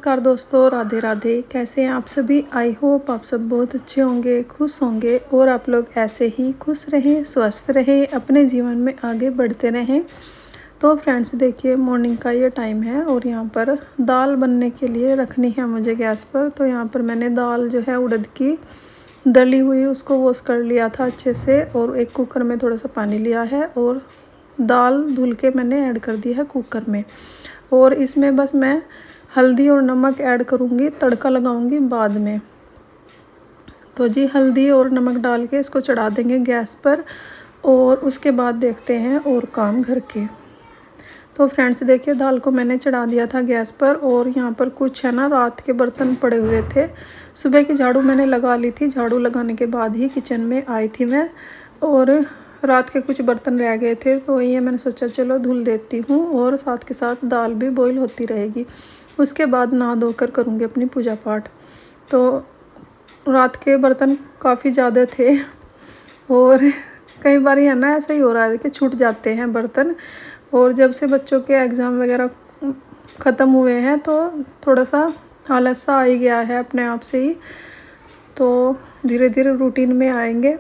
नमस्कार दोस्तों, राधे राधे। कैसे हैं आप सभी? आई होप आप सब बहुत अच्छे होंगे, खुश होंगे और आप लोग ऐसे ही खुश रहें, स्वस्थ रहें, अपने जीवन में आगे बढ़ते रहें। तो फ्रेंड्स देखिए, मॉर्निंग का ये टाइम है और यहाँ पर दाल बनने के लिए रखनी है मुझे गैस पर। तो यहाँ पर मैंने दाल जो है उड़द की दली हुई उसको वॉश कर लिया था अच्छे से और एक कुकर में थोड़ा सा पानी लिया है और दाल धुल के मैंने ऐड कर दी है कुकर में। और इसमें बस मैं हल्दी और नमक ऐड करूँगी, तड़का लगाऊंगी बाद में। तो जी हल्दी और नमक डाल के इसको चढ़ा देंगे गैस पर और उसके बाद देखते हैं और काम घर के। तो फ्रेंड्स देखिए, दाल को मैंने चढ़ा दिया था गैस पर और यहाँ पर कुछ है ना रात के बर्तन पड़े हुए थे। सुबह की झाड़ू मैंने लगा ली थी, झाड़ू लगाने के बाद ही किचन में आई थी मैं और रात के कुछ बर्तन रह गए थे तो ये मैंने सोचा चलो धुल देती हूँ और साथ के साथ दाल भी बॉईल होती रहेगी। उसके बाद नहा धोकर करूँगी अपनी पूजा पाठ। तो रात के बर्तन काफ़ी ज़्यादा थे और कई बार है ना ऐसा ही हो रहा है कि छूट जाते हैं बर्तन। और जब से बच्चों के एग्ज़ाम वगैरह ख़त्म हुए हैं तो थोड़ा सा आलस सा आ ही गया है अपने आप से ही। तो धीरे धीरे रूटीन में आएंगे।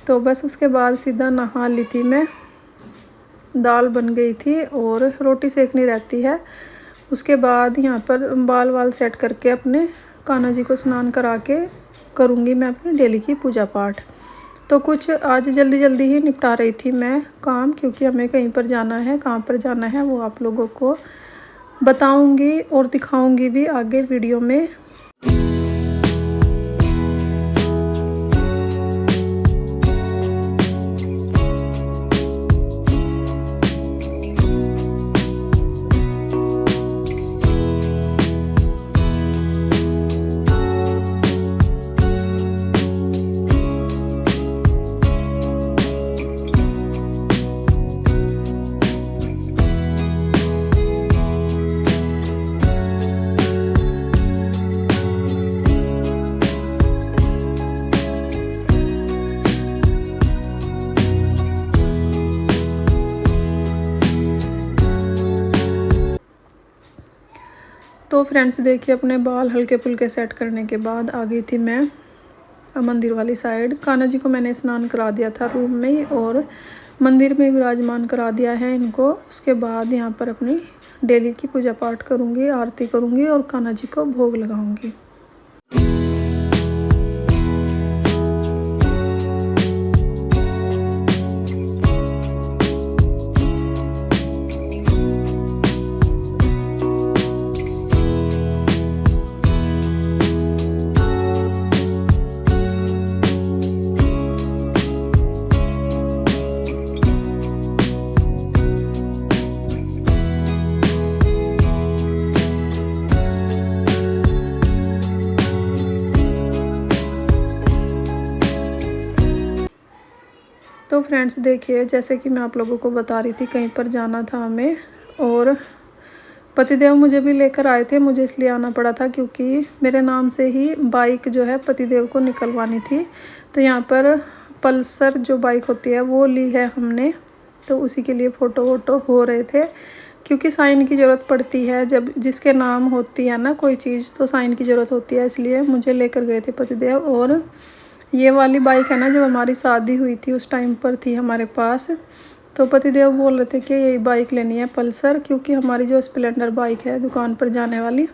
तो बस उसके बाद सीधा नहा ली थी मैं, दाल बन गई थी और रोटी सेकनी रहती है। उसके बाद यहाँ पर बाल सेट करके अपने कान्हा जी को स्नान करा के करूँगी मैं अपनी डेली की पूजा पाठ। तो कुछ आज जल्दी जल्दी ही निपटा रही थी मैं काम, क्योंकि हमें कहीं पर जाना है। कहाँ पर जाना है वो आप लोगों को बताऊँगी और दिखाऊँगी भी आगे वीडियो में। तो फ्रेंड्स देखिए, अपने बाल हल्के फुल्के सेट करने के बाद आ गई थी मैं मंदिर वाली साइड। कान्हा जी को मैंने स्नान करा दिया था रूम में ही और मंदिर में विराजमान करा दिया है इनको। उसके बाद यहाँ पर अपनी डेली की पूजा पाठ करूँगी, आरती करूँगी और कान्हा जी को भोग लगाऊँगी। तो फ्रेंड्स देखिए, जैसे कि मैं आप लोगों को बता रही थी कहीं पर जाना था हमें और पतिदेव मुझे भी लेकर आए थे। मुझे इसलिए आना पड़ा था क्योंकि मेरे नाम से ही बाइक जो है पतिदेव को निकलवानी थी। तो यहाँ पर पल्सर जो बाइक होती है वो ली है हमने। तो उसी के लिए फ़ोटो वोटो हो रहे थे, क्योंकि साइन की ज़रूरत पड़ती है जब जिसके नाम होती है ना कोई चीज़, तो साइन की ज़रूरत होती है। इसलिए मुझे लेकर गए थे पतिदेव। और ये वाली बाइक है ना, जब हमारी शादी हुई थी उस टाइम पर थी हमारे पास। तो पतिदेव बोल रहे थे कि यही बाइक लेनी है पल्सर, क्योंकि हमारी जो स्प्लेंडर बाइक है दुकान पर जाने वाली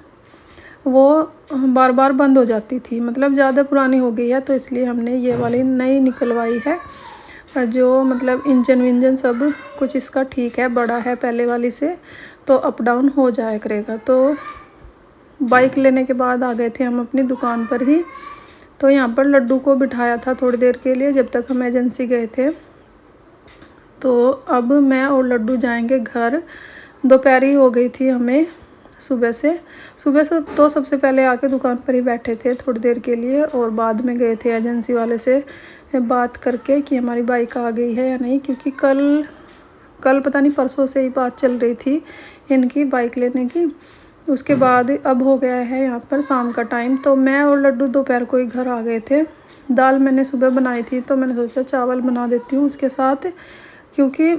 वो बार बार बंद हो जाती थी, मतलब ज़्यादा पुरानी हो गई है। तो इसलिए हमने ये वाली नई निकलवाई है, जो मतलब इंजन विंजन सब कुछ इसका ठीक है, बड़ा है पहले वाली से, तो अप डाउन हो जाया करेगा। तो बाइक लेने के बाद आ गए थे हम अपनी दुकान पर ही। तो यहाँ पर लड्डू को बिठाया था थोड़ी देर के लिए जब तक हम एजेंसी गए थे। तो अब मैं और लड्डू जाएंगे घर। दोपहरी हो गई थी हमें सुबह से तो सबसे पहले आके दुकान पर ही बैठे थे थोड़ी देर के लिए और बाद में गए थे एजेंसी वाले से बात करके कि हमारी बाइक आ गई है या नहीं, क्योंकि कल पता नहीं परसों से ही बात चल रही थी इनकी बाइक लेने की। उसके बाद अब हो गया है यहाँ पर शाम का टाइम। तो मैं और लड्डू दोपहर को ही घर आ गए थे। दाल मैंने सुबह बनाई थी तो मैंने सोचा चावल बना देती हूँ उसके साथ, क्योंकि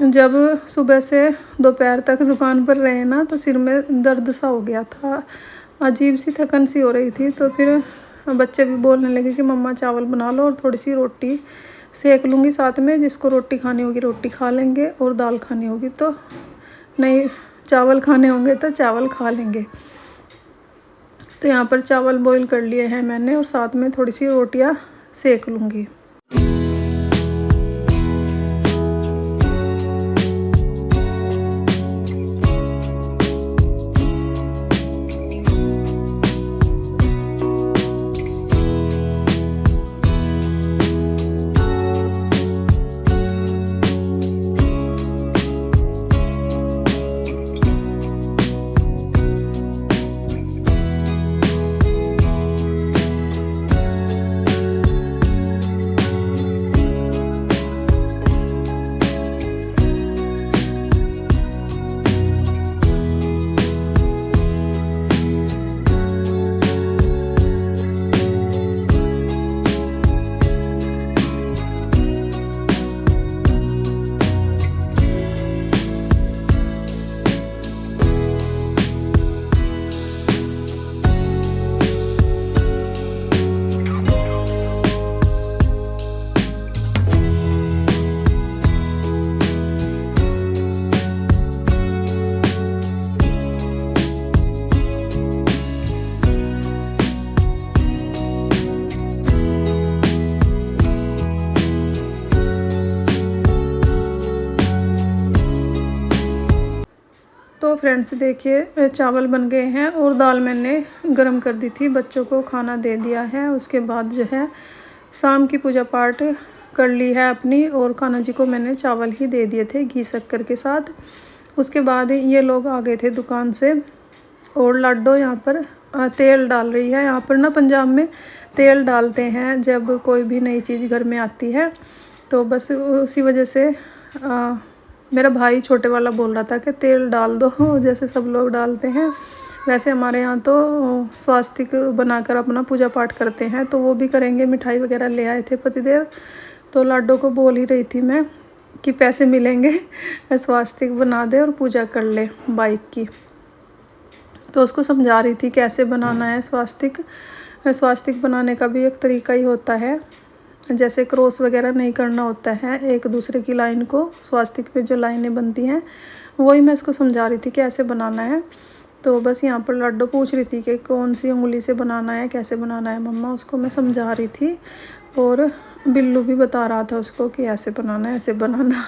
जब सुबह से दोपहर तक दुकान पर रहे ना तो सिर में दर्द सा हो गया था, अजीब सी थकन सी हो रही थी। तो फिर बच्चे भी बोलने लगे कि मम्मा चावल बना लो और थोड़ी सी रोटी सेक लूँगी साथ में, जिसको रोटी खानी होगी रोटी खा लेंगे और दाल खानी होगी तो नहीं, चावल खाने होंगे तो चावल खा लेंगे। तो यहाँ पर चावल बॉईल कर लिए हैं मैंने और साथ में थोड़ी सी रोटियाँ सेक लूँगी। तो फ्रेंड्स देखिए चावल बन गए हैं और दाल मैंने गरम कर दी थी, बच्चों को खाना दे दिया है। उसके बाद जो है शाम की पूजा पाठ कर ली है अपनी और कान्हा जी को मैंने चावल ही दे दिए थे घी शक्कर के साथ। उसके बाद ये लोग आ गए थे दुकान से और लाडो यहाँ पर तेल डाल रही है। यहाँ पर ना पंजाब में तेल डालते हैं जब कोई भी नई चीज़ घर में आती है, तो बस उसी वजह से मेरा भाई छोटे वाला बोल रहा था कि तेल डाल दो जैसे सब लोग डालते हैं। वैसे हमारे यहाँ तो स्वास्तिक बनाकर अपना पूजा पाठ करते हैं, तो वो भी करेंगे। मिठाई वगैरह ले आए थे पतिदेव, तो लाडो को बोल ही रही थी मैं कि पैसे मिलेंगे स्वास्तिक बना दे और पूजा कर ले बाइक की। तो उसको समझा रही थी कैसे बनाना है स्वास्तिक। स्वास्तिक बनाने का भी एक तरीका ही होता है, जैसे क्रॉस वगैरह नहीं करना होता है एक दूसरे की लाइन को, स्वास्तिक पे जो लाइनें बनती हैं वही मैं इसको समझा रही थी कि ऐसे बनाना है। तो बस यहाँ पर लाडो पूछ रही थी कि कौन सी उंगली से बनाना है, कैसे बनाना है मम्मा, उसको मैं समझा रही थी। और बिल्लू भी बता रहा था उसको कि ऐसे बनाना है, ऐसे बनाना।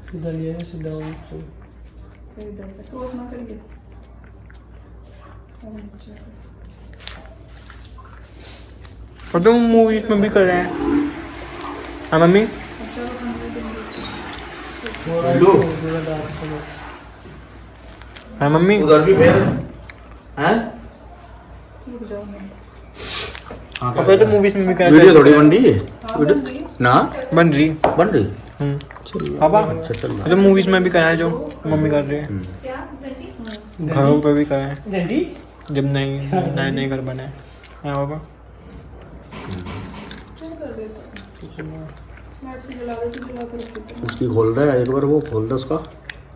सीधा लिया है, सीधा इधर से क्रॉस ना करिए। और तुम मूवीज में भी कर रहे हैं। हाँ मम्मी, हाँ मम्मी, उधर भी फिर हैं? अब तो मूवीज में भी कर वीडियो थोड़ी बन रही है, वीडियो ना बन रही। बन रही। पापा अच्छा चल रहा तो मूवीज में भी कर रहे हैं जो मम्मी कर रही है, घरों पे भी कर रहे हैं जब नए नए घर बने। हाँ पापा, उसकी खोल रहा है एक बार, वो खोल दे उसका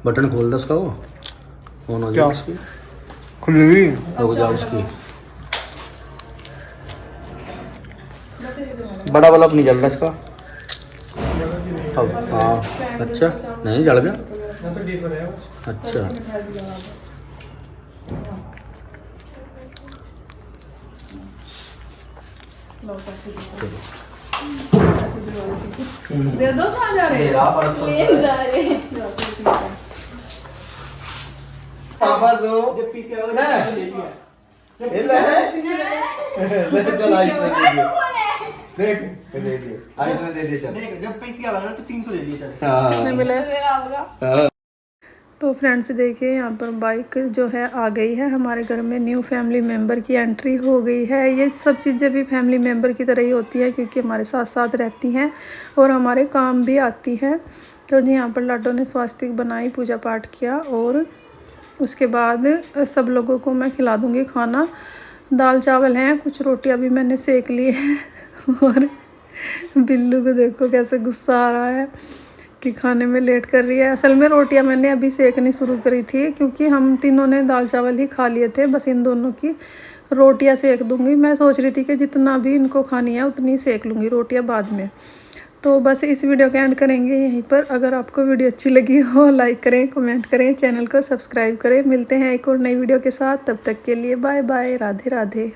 बटन, खोल दे उसका, वो ऑन हो क्या जाए उसकी, खुल गई। रुक जा उसकी। बड़ा बल्ब नहीं जल रहा इसका अब। हाँ अच्छा, नहीं जल गया। अच्छा दे दो, कहाँ जा रहे ले जा रहे पापा जो जब पीछे आओ ना ये ले चल आइस देख दे दे आइस दे दे चल देख, जब पैसे आ ना तो 300 ले लिए चल। नहीं मिले। तो फ्रेंड्स देखिए यहाँ पर बाइक जो है आ गई है हमारे घर में, न्यू फैमिली मेम्बर की एंट्री हो गई है। ये सब चीज़ें भी फैमिली मेम्बर की तरह ही होती हैं क्योंकि हमारे साथ साथ रहती हैं और हमारे काम भी आती हैं। तो जी यहाँ पर लाडो ने स्वास्तिक बनाई, पूजा पाठ किया और उसके बाद सब लोगों को मैं खिला दूँगी खाना। दाल चावल हैं, कुछ रोटियां भी मैंने सेक ली हैं और बिल्लू को देखो कैसे गुस्सा आ रहा है कि खाने में लेट कर रही है। असल में रोटियां मैंने अभी सेकनी शुरू करी थी क्योंकि हम तीनों ने दाल चावल ही खा लिए थे, बस इन दोनों की रोटियां सेक दूंगी। मैं सोच रही थी कि जितना भी इनको खानी है उतनी सेक लूँगी रोटियां बाद में। तो बस इस वीडियो का एंड करेंगे यहीं पर। अगर आपको वीडियो अच्छी लगी हो लाइक करें, कमेंट करें, चैनल को सब्सक्राइब करें। मिलते हैं एक और नई वीडियो के साथ, तब तक के लिए बाय बाय, राधे राधे।